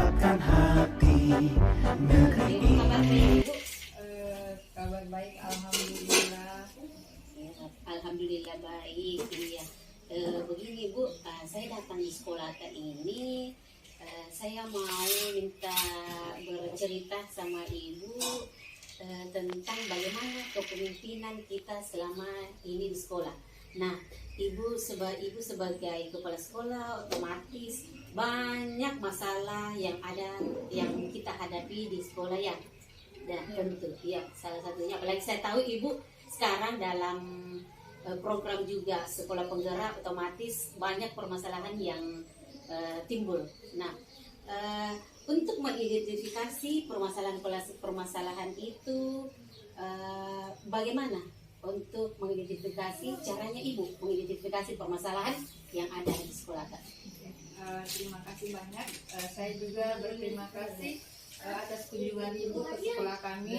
menggerakkan hati negeri ini. Kabar baik, alhamdulillah. Alhamdulillah baik. Iya. Begini Bu, saya datang di sekolah ini. Saya mau minta bercerita sama Ibu tentang bagaimana kepemimpinan kita selama ini di sekolah. Nah, Ibu sebagai kepala sekolah otomatis banyak masalah yang kita hadapi di sekolah ya. Dan tentu ya salah satunya, apalagi saya tahu Ibu sekarang dalam program juga sekolah penggerak, otomatis banyak permasalahan yang timbul. Nah, untuk mengidentifikasi permasalahan itu, bagaimana untuk mengidentifikasi, caranya Ibu mengidentifikasi permasalahan yang ada di sekolah? Terima kasih banyak. Saya juga berterima kasih atas kunjungan Ibu ke sekolah kami,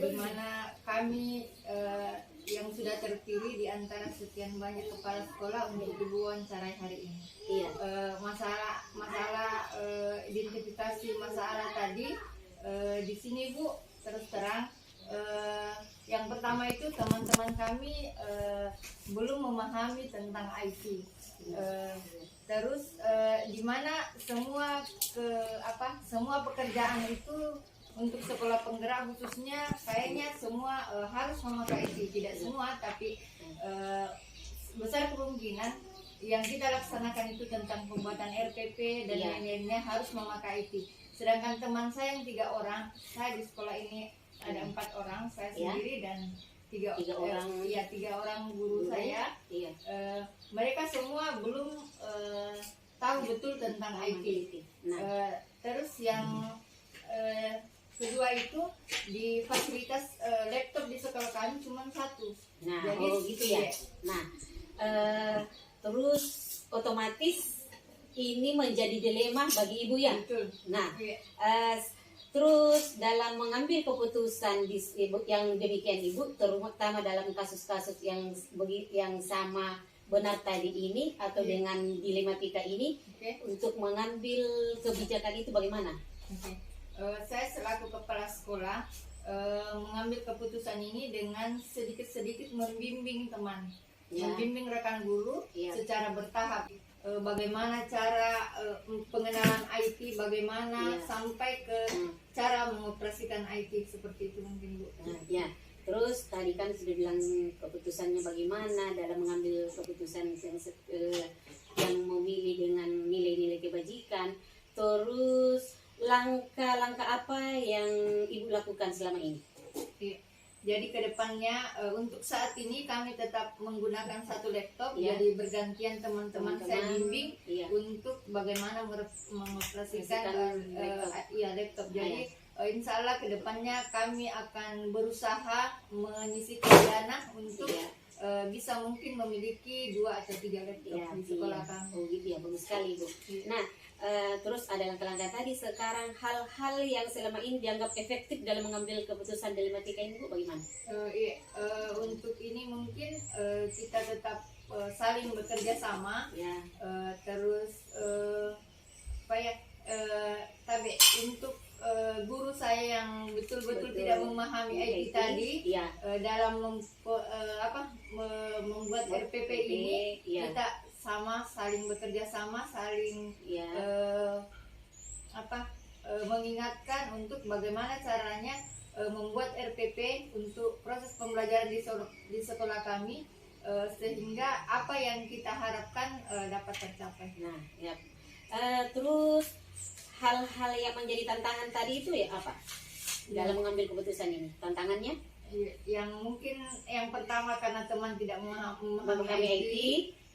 di mana kami yang sudah terpilih di antara sekian banyak kepala sekolah untuk Ibu wawancarai hari ini. Iya. Masalah identifikasi masalah tadi di sini Bu, terus terang yang pertama itu teman-teman kami belum memahami tentang IT. Terus di mana semua pekerjaan itu untuk sekolah penggerak khususnya kayaknya semua harus memakai IT. Tidak semua, tapi besar kemungkinan yang kita laksanakan itu tentang pembuatan RPP dan lain-lainnya harus memakai IT. Sedangkan teman saya yang 3 orang, saya di sekolah ini ada 4 orang, saya sendiri dan tiga orang guru saya. Mereka semua belum tahu betul tentang IT. Terus yang kedua itu di fasilitas laptop di sekolah kami cuma 1. Nah, jadi gitu ya. Nah, terus otomatis ini menjadi dilema bagi Ibu ya. Betul. Nah, terus dalam mengambil keputusan yang demikian Ibu, terutama dalam kasus-kasus yang sama benar tadi ini atau dengan dilematika ini, untuk mengambil kebijakan itu bagaimana? Saya selaku kepala sekolah mengambil keputusan ini dengan sedikit-sedikit membimbing teman, membimbing rekan guru secara bertahap. Bagaimana cara pengenalan IT, bagaimana sampai ke cara mengoperasikan IT, seperti itu mungkin Bu. Ya, terus tadi kan sudah bilang keputusannya bagaimana dalam mengambil keputusan yang memilih dengan nilai-nilai kebajikan. Terus langkah-langkah apa yang Ibu lakukan selama ini? Jadi kedepannya untuk saat ini kami tetap menggunakan 1 laptop, jadi bergantian teman-teman saya bimbing untuk bagaimana mengoperasikan laptop. Jadi insya Allah kedepannya kami akan berusaha menyisihkan dana untuk bisa mungkin memiliki 2 atau 3 laptop di sekolah kami. Oh gitu ya, bagus sekali Bu. Nah, terus ada langkah-langkah tadi, sekarang hal-hal yang selama ini dianggap efektif dalam mengambil keputusan dilematika ini Bu, bagaimana? Untuk ini mungkin kita tetap saling bekerja sama, terus untuk guru saya yang betul-betul tidak memahami IT tadi, dalam membuat RPP ini kita saling bekerja sama, saling mengingatkan untuk bagaimana caranya membuat RPP untuk proses pembelajaran di sekolah kami, sehingga apa yang kita harapkan dapat tercapai. Nah, terus hal-hal yang menjadi tantangan tadi itu apa dalam mengambil keputusan ini? Tantangannya? Yang mungkin yang pertama karena teman tidak memahami IT,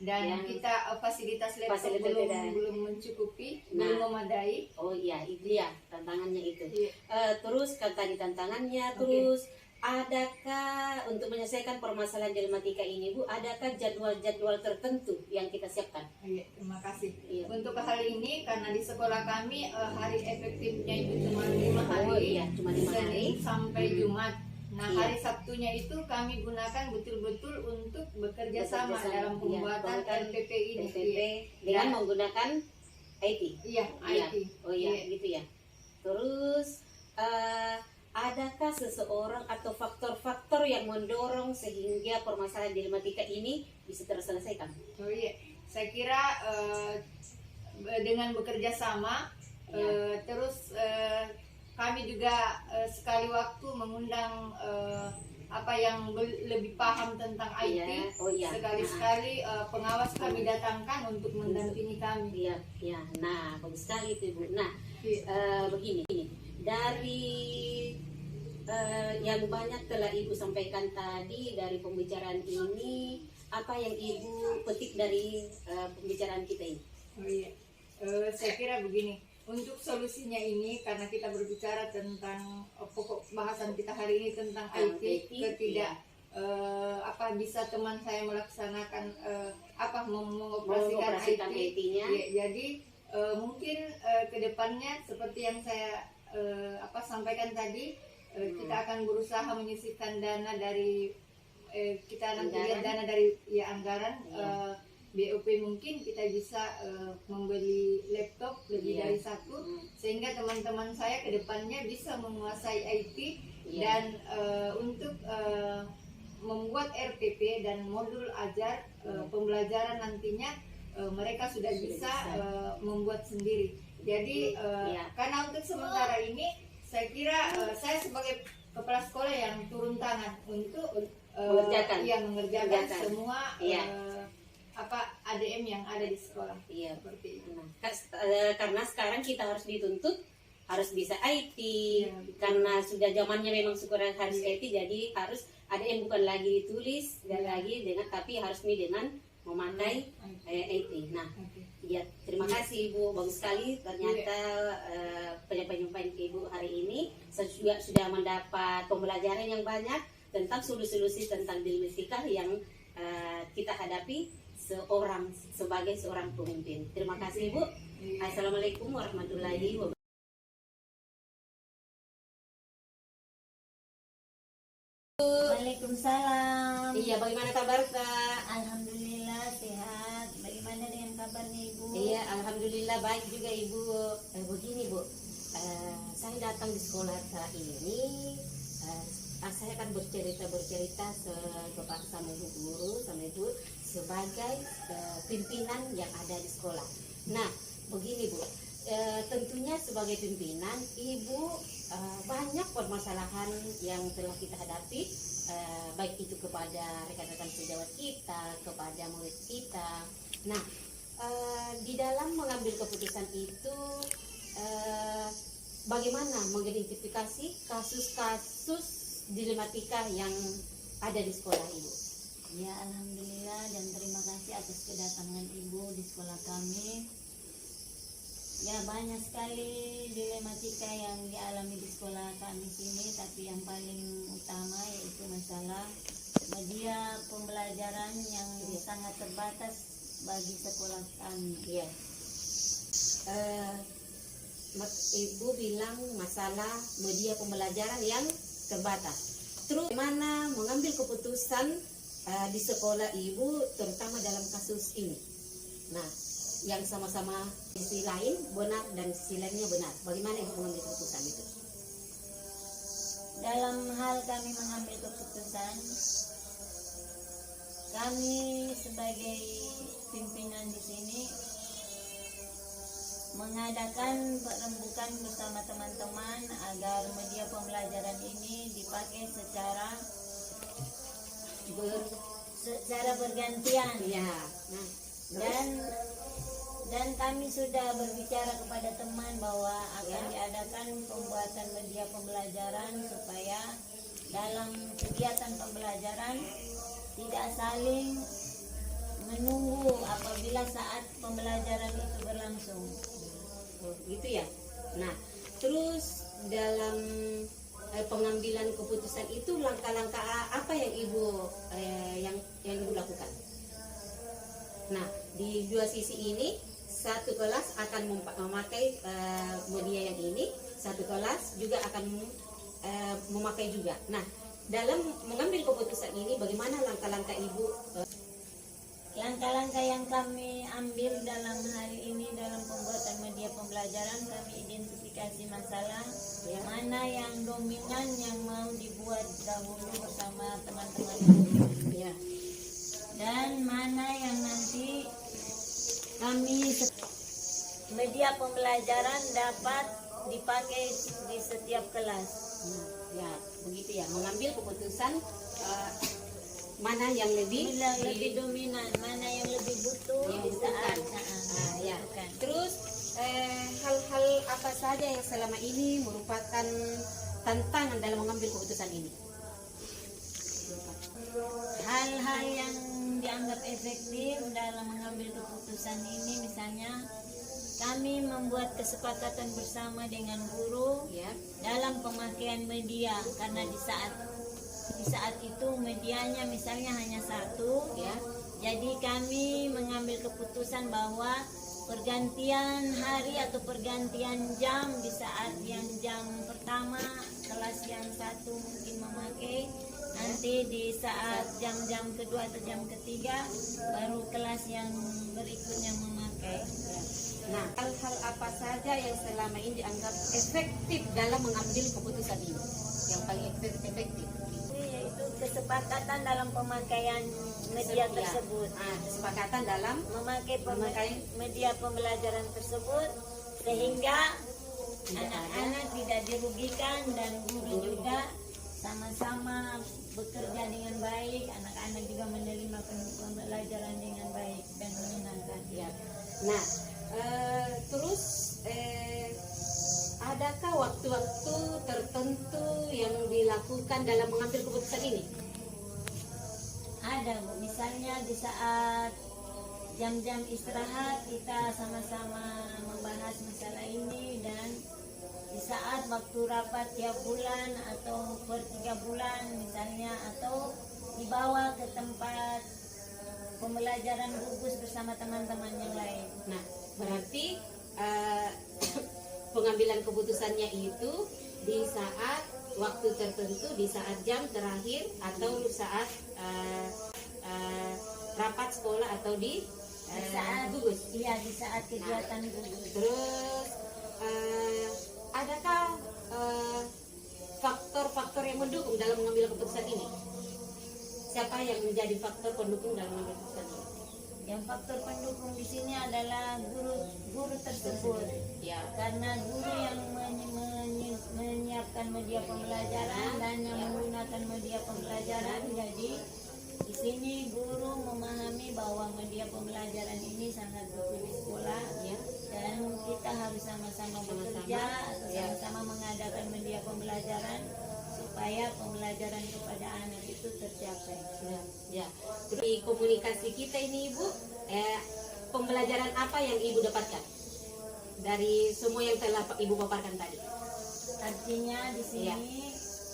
dan kita fasilitas laptop belum mencukupi, belum memadai. Oh iya, itu ya tantangannya itu. Terus kan tadi tantangannya, terus adakah untuk menyelesaikan permasalahan dilematika ini Bu, adakah jadwal-jadwal tertentu yang kita siapkan? Terima kasih. Untuk hal ini karena di sekolah kami hari efektifnya itu cuma 5 hari, cuma 5 hari sampai Jumat. Nah, hari Sabtunya itu kami gunakan betul-betul untuk bekerja sama dalam pembuatan RPP ini. dengan menggunakan IT. IT. Oh iya. seseorang atau faktor-faktor yang mendorong sehingga permasalahan dilematika ini bisa terselesaikan? Oh iya, saya kira dengan bekerja sama, terus kami juga sekali waktu mengundang apa yang lebih paham tentang IT. Iya. Oh iya. Sekali-sekali pengawas kami datangkan untuk mendampingi kami. Iya, ya. Nah, bagus sekali itu Ibu. Nah, begini, dari yang banyak telah Ibu sampaikan tadi dari pembicaraan ini, apa yang Ibu petik dari pembicaraan kita ini? Oh iya, saya kira begini. Untuk solusinya ini, karena kita berbicara tentang pokok bahasan kita hari ini tentang IT, ketidak apa bisa teman saya melaksanakan apa mengoperasikan IT-nya. Ya, jadi mungkin kedepannya seperti yang saya sampaikan tadi, kita akan berusaha menyisihkan dana dari kita nanti lihat dana dari anggaran. BOP mungkin kita bisa membeli laptop lebih dari satu, sehingga teman-teman saya ke depannya bisa menguasai IT dan untuk membuat RPP dan modul ajar pembelajaran nantinya mereka sudah bisa membuat sendiri. Jadi karena untuk sementara ini saya kira saya sebagai kepala sekolah yang turun tangan untuk mengerjakan semua ADM yang ada di sekolah. Iya, seperti itu. Nah, karena sekarang kita harus dituntut harus bisa IT, karena sudah zamannya memang sekarang harus IT, jadi harus ADM bukan lagi ditulis dan lagi dengan, tapi harus dengan memakai IT. Nah, ya terima kasih Ibu, bagus sekali ternyata penyampaian Ibu hari ini sudah mendapat pembelajaran yang banyak tentang solusi-solusi tentang dilematika yang kita hadapi sebagai seorang pemimpin. Terima kasih Ibu. Assalamualaikum warahmatullahi wabarakatuh. Waalaikumsalam. Iya, bagaimana kabar Kak? Alhamdulillah sehat. Bagaimana dengan kabarnya Ibu? Iya, alhamdulillah baik juga Ibu. Begini Bu, saya datang di sekolah Kak ini. Saya akan bercerita kepada sama ibu guru, sama ibu sebagai pimpinan yang ada di sekolah. Nah, begini Bu, tentunya sebagai pimpinan Ibu banyak permasalahan yang telah kita hadapi, baik itu kepada rekan-rekan sejawat kita, kepada murid kita. Nah, di dalam mengambil keputusan itu, bagaimana mengidentifikasi kasus-kasus dilematika yang ada di sekolah Ibu? Ya, alhamdulillah dan terima kasih atas kedatangan Ibu di sekolah kami. Ya, banyak sekali dilematika yang dialami di sekolah kami sini, tapi yang paling utama yaitu masalah media pembelajaran yang sangat terbatas bagi sekolah kami. Ya. Ibu bilang masalah media pembelajaran yang terbatas. Terus bagaimana mengambil keputusan di sekolah Ibu terutama dalam kasus ini? Nah, yang sama-sama sisi lain benar dan sisi lainnya benar. Bagaimana Ibu mengambil keputusan itu? Dalam hal kami mengambil keputusan, kami sebagai pimpinan di sini mengadakan perembukan bersama teman-teman agar media pembelajaran ini dipakai secara bergantian. Ya. Nah, Dan kami sudah berbicara kepada teman bahwa akan diadakan pembuatan media pembelajaran supaya dalam kegiatan pembelajaran tidak saling menunggu apabila saat pembelajaran itu berlangsung. Gitu ya. Nah, terus dalam pengambilan keputusan itu langkah-langkah apa yang Ibu yang Ibu lakukan? Nah, di dua sisi ini, satu kelas akan memakai media yang ini, satu kelas juga akan memakai juga. Nah, dalam mengambil keputusan ini, bagaimana langkah-langkah Ibu? Langkah-langkah yang kami ambil dalam hari ini dalam pembuatan media pembelajaran, kami identifikasi masalah mana yang dominan yang mau dibuat dahulu bersama teman-teman Ya. dan mana yang nanti kami media pembelajaran dapat dipakai di setiap kelas. Ya, begitu ya. Mengambil keputusan mana yang lebih Lebih dominan, mana yang lebih butuh Yang di saat dibutuhkan. Ya. bukan. Terus hal-hal apa saja yang selama ini merupakan tantangan dalam mengambil keputusan ini? Hal-hal yang dianggap efektif dalam mengambil keputusan ini misalnya kami membuat kesepakatan bersama dengan guru Ya. dalam pemakaian media karena di saat itu medianya misalnya hanya satu, Ya. jadi kami mengambil keputusan bahwa pergantian hari atau pergantian jam di saat yang jam pertama kelas yang satu mungkin memakai, nanti di saat jam-jam kedua atau jam ketiga baru kelas yang berikutnya memakai. Nah, hal-hal apa saja yang selama ini dianggap efektif dalam mengambil keputusan ini? Yang paling efektif? Yaitu kesepakatan dalam pemakaian media Ya. tersebut. Kesepakatan dalam Memakai Memakai media pembelajaran tersebut sehingga Tidak anak-anak tidak dirugikan dan guru juga sama-sama bekerja dengan baik, anak-anak juga menerima pembelajaran dengan baik dan menyenangkan. ya. Nah, terus adakah waktu-waktu tertentu yang dilakukan dalam mengambil keputusan ini? Ada Bu, misalnya di saat jam-jam istirahat kita sama-sama membahas masalah ini, dan di saat waktu rapat tiap bulan atau per 3 bulan misalnya, atau dibawa ke tempat pembelajaran gugus bersama teman-teman yang lain. Nah, berarti pengambilan keputusannya itu di saat waktu tertentu, di saat jam terakhir, atau saat rapat sekolah atau di Saat gugus. iya, di saat kegiatan gugus. Terus adakah faktor-faktor yang mendukung dalam mengambil keputusan ini? Siapa yang menjadi faktor pendukung dalam mengambil keputusan ini? Yang faktor pendukung di sini adalah guru tersebut. Ya. Karena guru yang menyiapkan media pembelajaran dan yang menggunakan media pembelajaran, jadi di sini guru memahami bahwa media pembelajaran ini sangat butuh di sekolah, Ya. dan kita harus sama-sama bekerja atau Ya. sama-sama mengadakan media pembelajaran supaya pembelajaran kepada anak itu tercapai. Ya. Terus di komunikasi kita ini Ibu, pembelajaran apa yang Ibu dapatkan dari semua yang telah Ibu paparkan tadi? Artinya di sini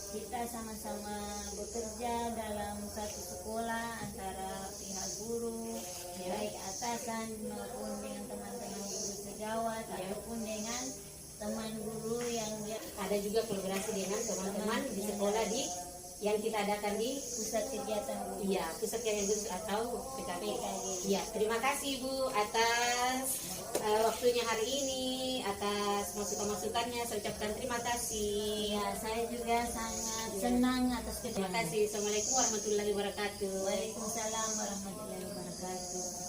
kita sama-sama bekerja dalam satu sekolah antara pihak guru, baik atasan maupun dengan teman-teman guru sejawat ataupun dengan teman guru yang Ada juga kolaborasi dengan teman-teman di sekolah yang kita adakan di pusat kegiatan guru. Iya, pusat kegiatan khusus atau PKB. Iya, terima kasih Bu atas waktunya hari ini, atas masukan-masukannya. Saya ucapkan terima kasih. Ya, saya juga sangat senang atas Terima kedatangan. kasih. Assalamualaikum warahmatullahi wabarakatuh. Waalaikumsalam warahmatullahi wabarakatuh.